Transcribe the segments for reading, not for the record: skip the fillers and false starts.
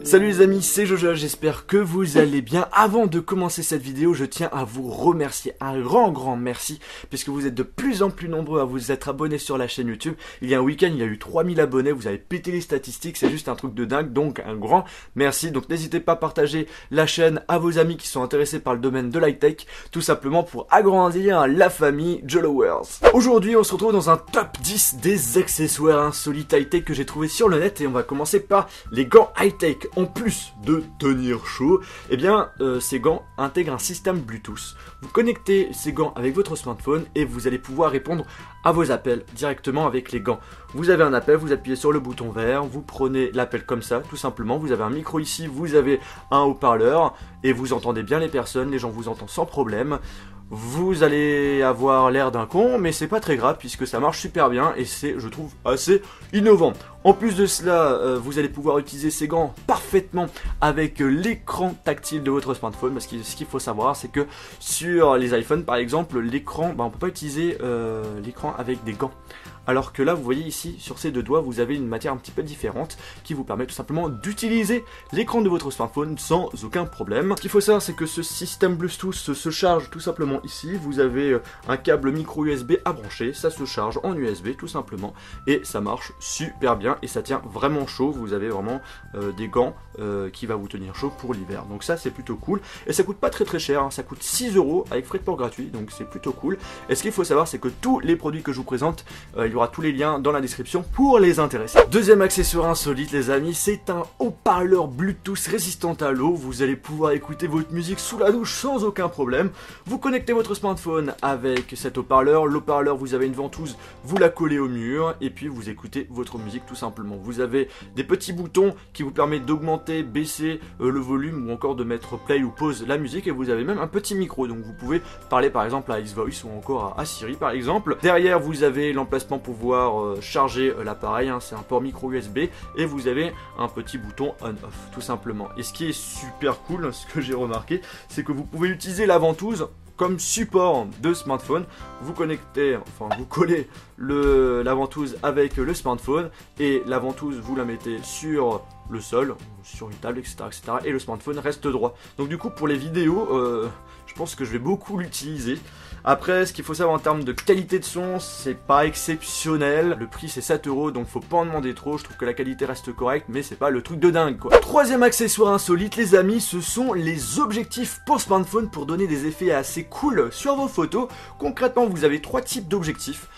Salut les amis, c'est Jojo, j'espère que vous allez bien. Avant de commencer cette vidéo, je tiens à vous remercier, un grand merci, puisque vous êtes de plus en plus nombreux à vous être abonnés sur la chaîne YouTube. Il y a un week-end, il y a eu 3000 abonnés, vous avez pété les statistiques, c'est juste un truc de dingue, donc un grand merci. Donc n'hésitez pas à partager la chaîne à vos amis qui sont intéressés par le domaine de l'high-tech, tout simplement pour agrandir la famille Jolowers. Aujourd'hui, on se retrouve dans un top 10 des accessoires insolites high-tech que j'ai trouvé sur le net, et on va commencer par les gants high-tech. En plus de tenir chaud, eh bien, ces gants intègrent un système Bluetooth. Vous connectez ces gants avec votre smartphone et vous allez pouvoir répondre à vos appels directement avec les gants. Vous avez un appel, vous appuyez sur le bouton vert, vous prenez l'appel comme ça, tout simplement. Vous avez un micro ici, vous avez un haut-parleur et vous entendez bien les personnes, les gens vous entendent sans problème. Vous allez avoir l'air d'un con, mais c'est pas très grave puisque ça marche super bien et c'est, je trouve, assez innovant. En plus de cela, vous allez pouvoir utiliser ces gants parfaitement avec l'écran tactile de votre smartphone, parce que ce qu'il faut savoir, c'est que sur les iPhones par exemple, l'écran, on peut pas utiliser l'écran avec des gants. Alors que là, vous voyez ici, sur ces deux doigts, vous avez une matière un petit peu différente qui vous permet tout simplement d'utiliser l'écran de votre smartphone sans aucun problème. Ce qu'il faut savoir, c'est que ce système Bluetooth se charge tout simplement ici. Vous avez un câble micro USB à brancher, ça se charge en USB tout simplement, et ça marche super bien et ça tient vraiment chaud. Vous avez vraiment des gants qui va vous tenir chaud pour l'hiver. Donc ça, c'est plutôt cool. Et ça coûte pas très cher, hein. Ça coûte 6 € avec frais de port gratuit, donc c'est plutôt cool. Et ce qu'il faut savoir, c'est que tous les produits que je vous présente, il y aura tous les liens dans la description pour les intéresser. Deuxième accessoire insolite les amis, c'est un haut-parleur Bluetooth résistant à l'eau. Vous allez pouvoir écouter votre musique sous la douche sans aucun problème. Vous connectez votre smartphone avec cet haut-parleur. L'haut-parleur, vous avez une ventouse, vous la collez au mur et puis vous écoutez votre musique tout simplement. Vous avez des petits boutons qui vous permettent d'augmenter, baisser le volume ou encore de mettre play ou pause la musique, et vous avez même un petit micro, donc vous pouvez parler par exemple à Xvoice ou encore à Siri par exemple. Derrière, vous avez l'emplacement pour pouvoir charger l'appareil, hein, c'est un port micro USB, et vous avez un petit bouton on-off tout simplement. Et ce qui est super cool, ce que j'ai remarqué, c'est que vous pouvez utiliser la ventouse comme support de smartphone. Vous connectez, enfin vous collez la ventouse avec le smartphone, et la ventouse vous la mettez sur le sol, sur une table, etc., et le smartphone reste droit. Donc du coup, pour les vidéos, je pense que je vais beaucoup l'utiliser. Après, ce qu'il faut savoir en termes de qualité de son, c'est pas exceptionnel. Le prix c'est 7 €, donc faut pas en demander trop. Je trouve que la qualité reste correcte, mais c'est pas le truc de dingue quoi. Troisième accessoire insolite les amis, ce sont les objectifs pour smartphone pour donner des effets assez cool sur vos photos. Concrètement, vous avez trois types d'objectifs.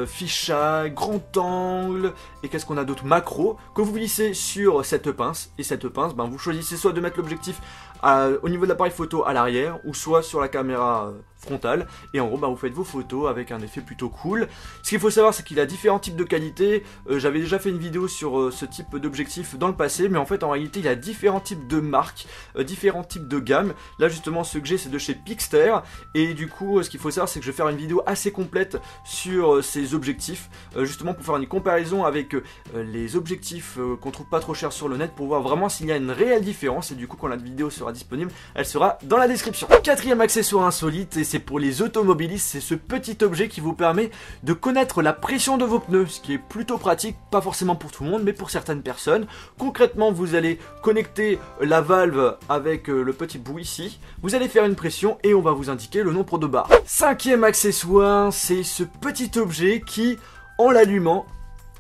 Fisheye, grand angle, et qu'est-ce qu'on a d'autre, macro, que vous glissez sur cette pince, et cette pince, vous choisissez soit de mettre l'objectif au niveau de l'appareil photo à l'arrière, ou soit sur la caméra frontale, et en gros vous faites vos photos avec un effet plutôt cool. Ce qu'il faut savoir, c'est qu'il a différents types de qualité. J'avais déjà fait une vidéo sur ce type d'objectif dans le passé, mais en fait en réalité il y a différents types de marques, différents types de gammes. Là justement ce que j'ai, c'est de chez Pixter, et du coup ce qu'il faut savoir, c'est que je vais faire une vidéo assez complète sur ces objectifs, justement pour faire une comparaison avec les objectifs qu'on trouve pas trop chers sur le net, pour voir vraiment s'il y a une réelle différence, et du coup quand la vidéo sera disponible, elle sera dans la description. Quatrième accessoire insolite, et c'est pour les automobilistes, c'est ce petit objet qui vous permet de connaître la pression de vos pneus, ce qui est plutôt pratique, pas forcément pour tout le monde, mais pour certaines personnes. Concrètement, vous allez connecter la valve avec le petit bout ici, vous allez faire une pression et on va vous indiquer le nombre de barres. Cinquième accessoire, c'est ce petit objet qui, en l'allumant,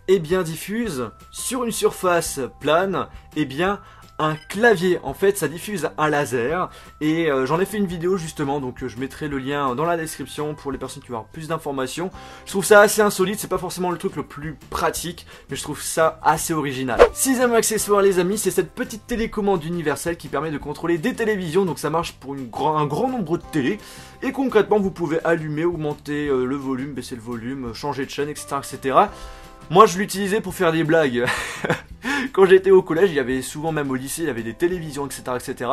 diffuse sur une surface plane, un clavier. En fait ça diffuse un laser, et j'en ai fait une vidéo justement, donc je mettrai le lien dans la description pour les personnes qui veulent avoir plus d'informations. Je trouve ça assez insolite, c'est pas forcément le truc le plus pratique, mais je trouve ça assez original. Sixième accessoire les amis, c'est cette petite télécommande universelle qui permet de contrôler des télévisions, donc ça marche pour un grand nombre de télé, et concrètement vous pouvez allumer, augmenter le volume, baisser le volume, changer de chaîne, etc. Moi je l'utilisais pour faire des blagues. Quand j'étais au collège, il y avait souvent, même au lycée, il y avait des télévisions, etc.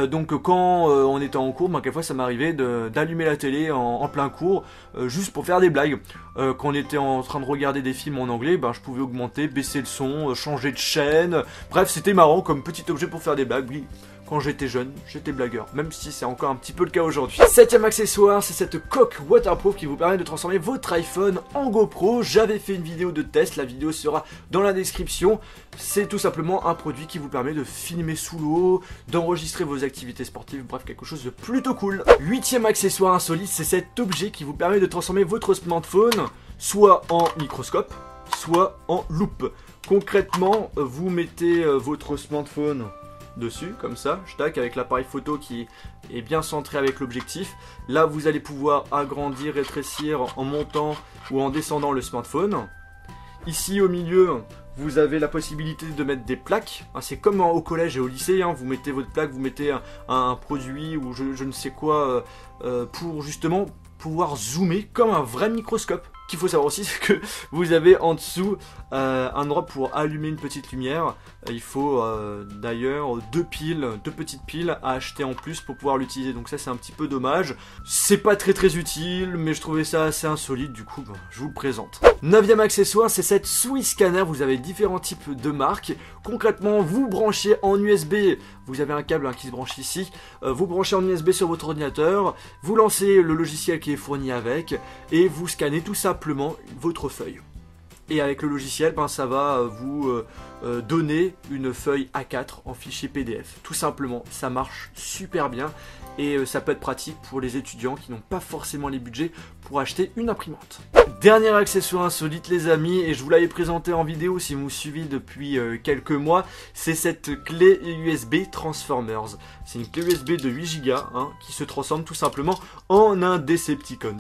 Donc quand on était en cours, quelquefois ça m'arrivait d'allumer la télé en plein cours, juste pour faire des blagues. Quand on était en train de regarder des films en anglais, je pouvais augmenter, baisser le son, changer de chaîne. Bref, c'était marrant comme petit objet pour faire des blagues. quand j'étais jeune, j'étais blagueur, même si c'est encore un petit peu le cas aujourd'hui. Septième accessoire, c'est cette coque waterproof qui vous permet de transformer votre iPhone en GoPro. J'avais fait une vidéo de test, la vidéo sera dans la description. C'est tout simplement un produit qui vous permet de filmer sous l'eau, d'enregistrer vos activités sportives, bref, quelque chose de plutôt cool. Huitième accessoire insolite, c'est cet objet qui vous permet de transformer votre smartphone soit en microscope, soit en loupe. Concrètement, vous mettez votre smartphone dessus, comme ça, tac, avec l'appareil photo qui est bien centré avec l'objectif. Là, vous allez pouvoir agrandir, rétrécir en montant ou en descendant le smartphone. Ici, au milieu, vous avez la possibilité de mettre des plaques. C'est comme au collège et au lycée, vous mettez votre plaque, vous mettez un produit ou je ne sais quoi pour justement pouvoir zoomer comme un vrai microscope. Ce qu'il faut savoir aussi, c'est que vous avez en dessous un endroit pour allumer une petite lumière. Il faut d'ailleurs deux petites piles à acheter en plus pour pouvoir l'utiliser. Donc ça, c'est un petit peu dommage. C'est pas très utile, mais je trouvais ça assez insolite. Du coup, je vous le présente. Neuvième accessoire, c'est cette souris scanner. Vous avez différents types de marques. Concrètement, vous branchez en USB. Vous avez un câble qui se branche ici. Vous branchez en USB sur votre ordinateur. Vous lancez le logiciel qui est fourni avec et vous scannez tout simplement votre feuille. Et avec le logiciel, ça va vous donner une feuille A4 en fichier PDF. Tout simplement, ça marche super bien et ça peut être pratique pour les étudiants qui n'ont pas forcément les budgets pour acheter une imprimante. Dernier accessoire insolite les amis, et je vous l'avais présenté en vidéo si vous me suivez depuis quelques mois, c'est cette clé USB Transformers. C'est une clé USB de 8 Go qui se transforme tout simplement en un Decepticons.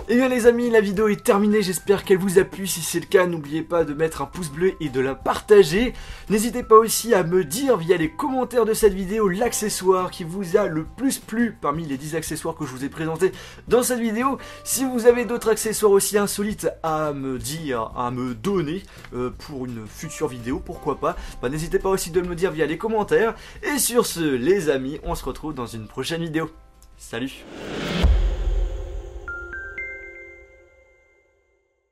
Et bien les amis, la vidéo est terminée, j'espère qu'elle vous a plu. Si c'est le cas, n'oubliez pas de mettre un pouce bleu et de la partager. N'hésitez pas aussi à me dire via les commentaires de cette vidéo l'accessoire qui vous a le plus plu parmi les 10 accessoires que je vous ai présentés dans cette vidéo. Si vous avez d'autres accessoires aussi insolites à me dire, à me donner pour une future vidéo, pourquoi pas, n'hésitez pas aussi de me le dire via les commentaires. Et sur ce les amis, on se retrouve dans une prochaine vidéo. Salut!